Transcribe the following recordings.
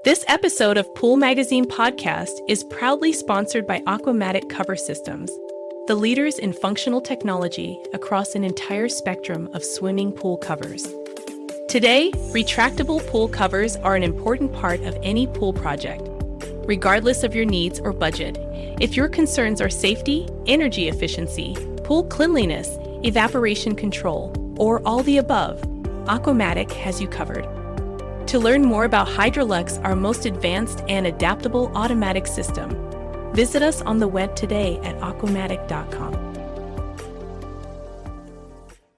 This episode of Pool Magazine Podcast is proudly sponsored by Aquamatic Cover Systems, the leaders in functional technology across an entire spectrum of swimming pool covers. Today, retractable pool covers are an important part of any pool project. Regardless of your needs or budget, if your concerns are safety, energy efficiency, pool cleanliness, evaporation control, or all the above, Aquamatic has you covered. To learn more about Hydrolux, our most advanced and adaptable automatic system, visit us on the web today at aquamatic.com.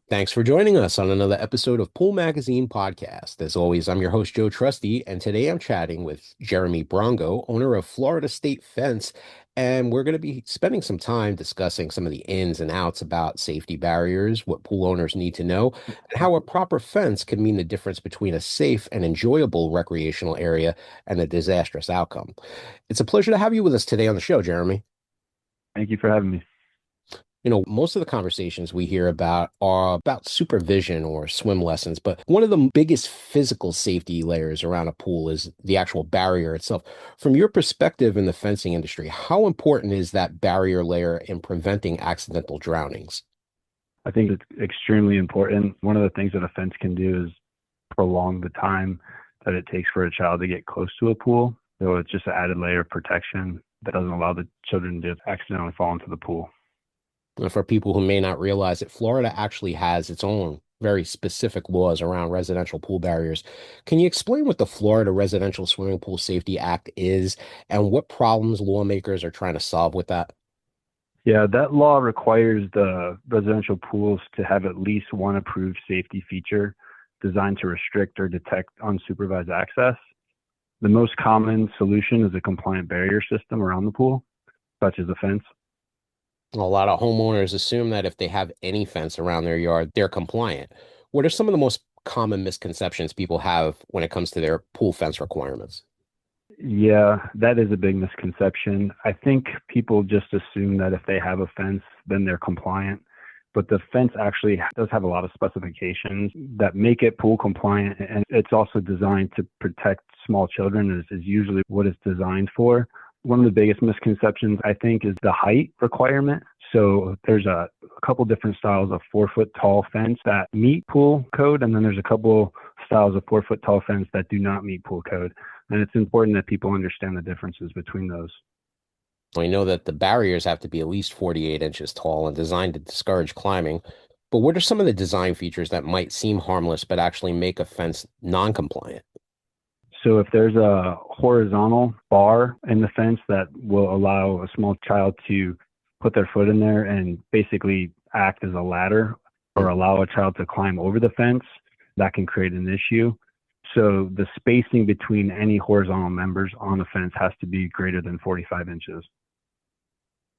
Thanks for joining us on another episode of Pool Magazine Podcast. As always, I'm your host, Joe Trusty, and today I'm chatting with Jeremy Brongo, owner of Florida State Fence, and we're going to be spending some time discussing some of the ins and outs about safety barriers, what pool owners need to know, and how a proper fence can mean the difference between a safe and enjoyable recreational area and a disastrous outcome. It's a pleasure to have you with us today on the show, Jeremy. Thank you for having me. Most of the conversations we hear about are about supervision or swim lessons, but one of the biggest physical safety layers around a pool is the actual barrier itself. From your perspective in the fencing industry, how important is that barrier layer in preventing accidental drownings? I think it's extremely important. One of the things that a fence can do is prolong the time that it takes for a child to get close to a pool. So it's just an added layer of protection that doesn't allow the children to accidentally fall into the pool. For people who may not realize it, Florida actually has its own very specific laws around residential pool barriers. Can you explain what the Florida Residential Swimming Pool Safety Act is and what problems lawmakers are trying to solve with that? Yeah, that law requires the residential pools to have at least one approved safety feature designed to restrict or detect unsupervised access. The most common solution is a compliant barrier system around the pool, such as a fence. A lot of homeowners assume that if they have any fence around their yard, they're compliant. What are some of the most common misconceptions people have when it comes to their pool fence requirements? Yeah, that is a big misconception. I think people just assume that if they have a fence, then they're compliant. But the fence actually does have a lot of specifications that make it pool compliant. And it's also designed to protect small children is usually what it's designed for. One of the biggest misconceptions, I think, is the height requirement. So there's a couple different styles of 4-foot tall fence that meet pool code, and then there's a couple styles of 4-foot tall fence that do not meet pool code. And it's important that people understand the differences between those. We know that the barriers have to be at least 48 inches tall and designed to discourage climbing. But what are some of the design features that might seem harmless but actually make a fence non-compliant? So if there's a horizontal bar in the fence that will allow a small child to put their foot in there and basically act as a ladder or allow a child to climb over the fence, that can create an issue. So the spacing between any horizontal members on the fence has to be greater than 45 inches.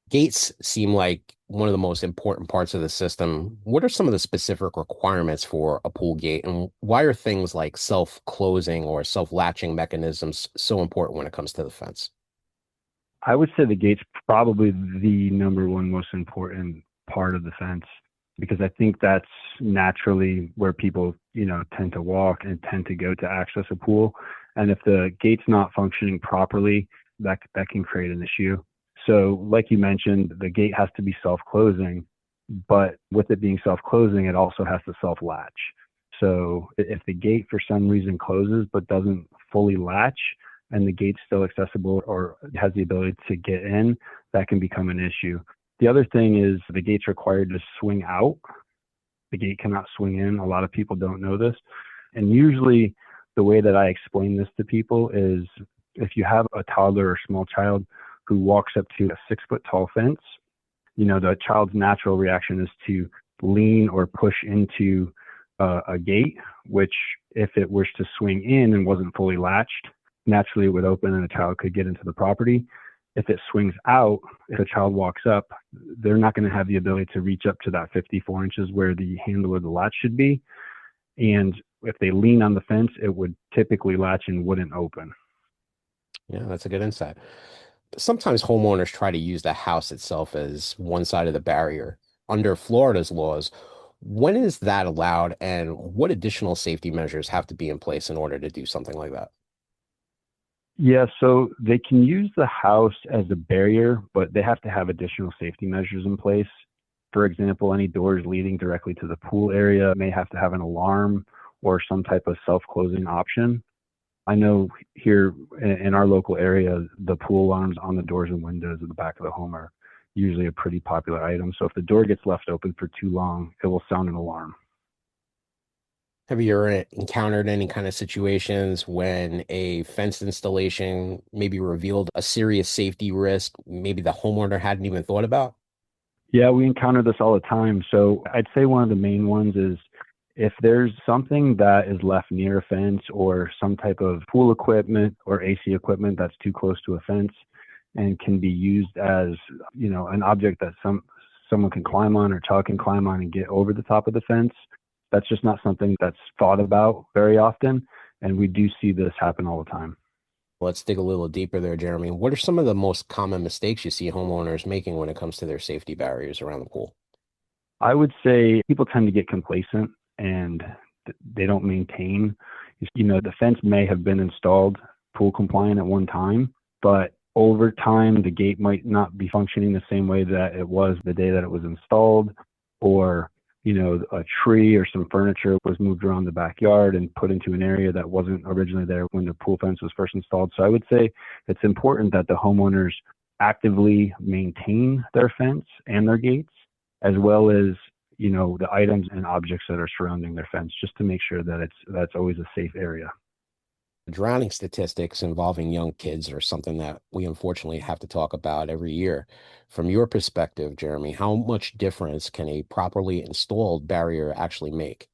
Gates seem like one of the most important parts of the system. What are some of the specific requirements for a pool gate, and why are things like self-closing or self-latching mechanisms so important when it comes to the fence? I would say the gate's probably the number one most important part of the fence, because I think that's naturally where people, tend to walk and tend to go to access a pool. And if the gate's not functioning properly, that can create an issue. So like you mentioned, the gate has to be self-closing, but with it being self-closing, it also has to self-latch. So if the gate for some reason closes but doesn't fully latch and the gate's still accessible or has the ability to get in, that can become an issue. The other thing is the gate's required to swing out. The gate cannot swing in. A lot of people don't know this. And usually the way that I explain this to people is if you have a toddler or small child who walks up to a 6-foot tall fence, the child's natural reaction is to lean or push into a gate, which if it was to swing in and wasn't fully latched, naturally it would open and a child could get into the property. If it swings out, if a child walks up, they're not going to have the ability to reach up to that 54 inches where the handle of the latch should be. And if they lean on the fence, it would typically latch and wouldn't open. Yeah, that's a good insight. Sometimes homeowners try to use the house itself as one side of the barrier. Under Florida's laws, when is that allowed, and what additional safety measures have to be in place in order to do something like that? Yeah, so they can use the house as a barrier, but they have to have additional safety measures in place. For example, any doors leading directly to the pool area may have to have an alarm or some type of self-closing option. I know here in our local area, the pool alarms on the doors and windows at the back of the home are usually a pretty popular item. So if the door gets left open for too long, it will sound an alarm. Have you ever encountered any kind of situations when a fence installation maybe revealed a serious safety risk, maybe the homeowner hadn't even thought about? Yeah, we encounter this all the time. So I'd say one of the main ones is if there's something that is left near a fence or some type of pool equipment or AC equipment that's too close to a fence and can be used as, an object that someone can climb on or child can climb on and get over the top of the fence. That's just not something that's thought about very often. And we do see this happen all the time. Let's dig a little deeper there, Jeremy. What are some of the most common mistakes you see homeowners making when it comes to their safety barriers around the pool? I would say people tend to get complacent and they don't maintain. The fence may have been installed pool compliant at one time, but over time, the gate might not be functioning the same way that it was the day that it was installed, or a tree or some furniture was moved around the backyard and put into an area that wasn't originally there when the pool fence was first installed. So I would say it's important that the homeowners actively maintain their fence and their gates, as well as the items and objects that are surrounding their fence, just to make sure that that's always a safe area. Drowning statistics involving young kids are something that we unfortunately have to talk about every year. From your perspective, Jeremy, how much difference can a properly installed barrier actually make?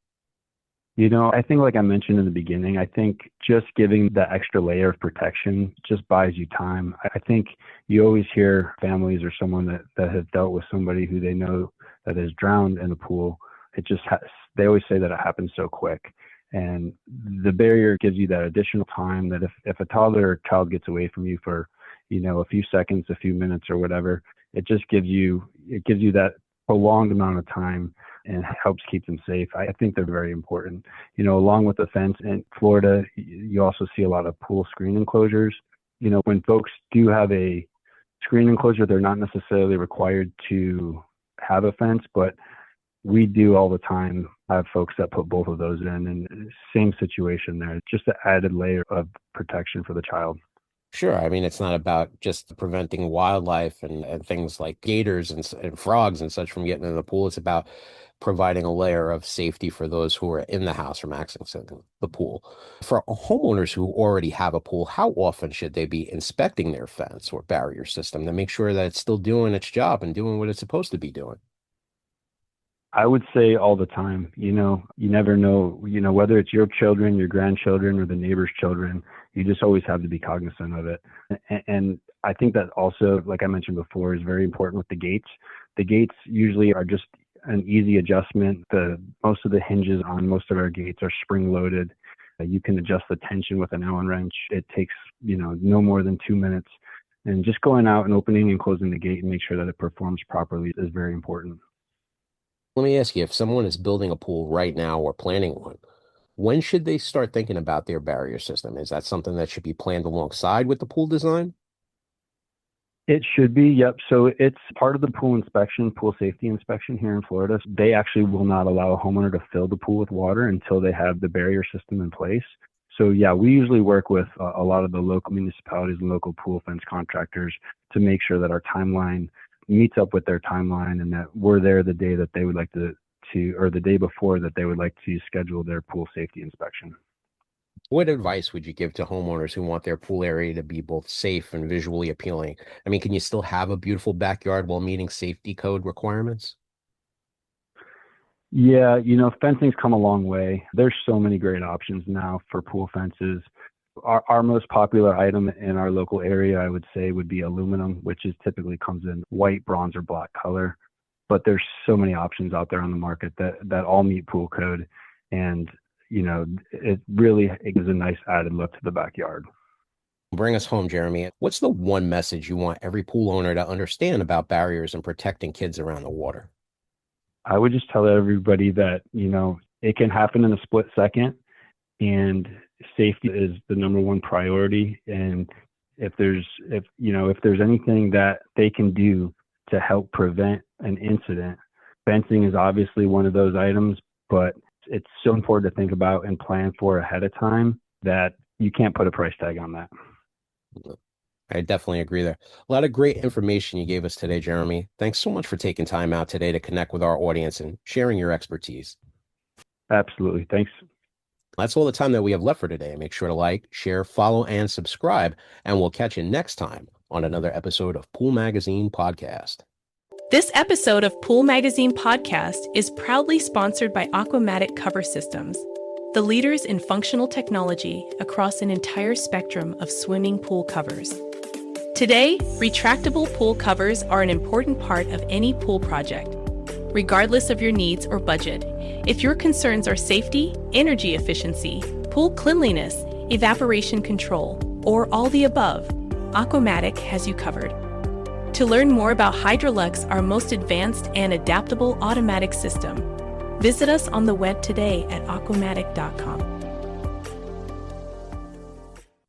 I think like I mentioned in the beginning, I think just giving that extra layer of protection just buys you time. I think you always hear families or someone that has dealt with somebody who they know that is drowned in a pool. They always say that it happens so quick. And the barrier gives you that additional time that if a toddler or child gets away from you for, a few seconds, a few minutes or whatever, it gives you that prolonged amount of time and helps keep them safe. I think they're very important. Along with the fence in Florida, you also see a lot of pool screen enclosures. When folks do have a screen enclosure, they're not necessarily required to have a fence, but we do all the time have folks that put both of those in, and same situation there, just an added layer of protection for the child. Sure. I mean, it's not about just preventing wildlife and things like gators and frogs and such from getting in the pool. It's about providing a layer of safety for those who are in the house from accessing the pool. For homeowners who already have a pool, how often should they be inspecting their fence or barrier system to make sure that it's still doing its job and doing what it's supposed to be doing? I would say all the time. You never know, whether it's your children, your grandchildren, or the neighbor's children, you just always have to be cognizant of it. And I think that also, like I mentioned before, is very important with the gates. The gates usually are just an easy adjustment. Most of the hinges on most of our gates are spring loaded. You can adjust the tension with an Allen wrench. It takes, no more than 2 minutes. And just going out and opening and closing the gate and make sure that it performs properly is very important. Let me ask you, if someone is building a pool right now or planning one, when should they start thinking about their barrier system? Is that something that should be planned alongside with the pool design? It should be, yep. So it's part of the pool safety inspection here in Florida. They actually will not allow a homeowner to fill the pool with water until they have the barrier system in place. So yeah, we usually work with a lot of the local municipalities and local pool fence contractors to make sure that our timeline meets up with their timeline and that we're there the day that they would like or the day before that they would like to schedule their pool safety inspection. What advice would you give to homeowners who want their pool area to be both safe and visually appealing? I mean, can you still have a beautiful backyard while meeting safety code requirements? Yeah, fencing's come a long way. There's so many great options now for pool fences. Our most popular item in our local area, I would say, would be aluminum, which is typically comes in white, bronze, or black color. But there's so many options out there on the market that all meet pool code, and it gives a nice added look to the backyard. Bring us home, Jeremy. What's the one message you want every pool owner to understand about barriers and protecting kids around the water? I would just tell everybody that it can happen in a split second. and safety is the number one priority. And if there's anything that they can do to help prevent an incident, fencing is obviously one of those items, but it's so important to think about and plan for ahead of time that you can't put a price tag on that. I definitely agree there. A lot of great information you gave us today, Jeremy. Thanks so much for taking time out today to connect with our audience and sharing your expertise. Absolutely. Thanks. That's all the time that we have left for today. Make sure to like, share, follow, and subscribe, and we'll catch you next time on another episode of Pool Magazine Podcast. This episode of Pool Magazine Podcast is proudly sponsored by Aquamatic Cover Systems, the leaders in functional technology across an entire spectrum of swimming pool covers. Today, retractable pool covers are an important part of any pool project. Regardless of your needs or budget, if your concerns are safety, energy efficiency, pool cleanliness, evaporation control, or all the above, Aquamatic has you covered. To learn more about Hydrolux, our most advanced and adaptable automatic system, visit us on the web today at aquamatic.com.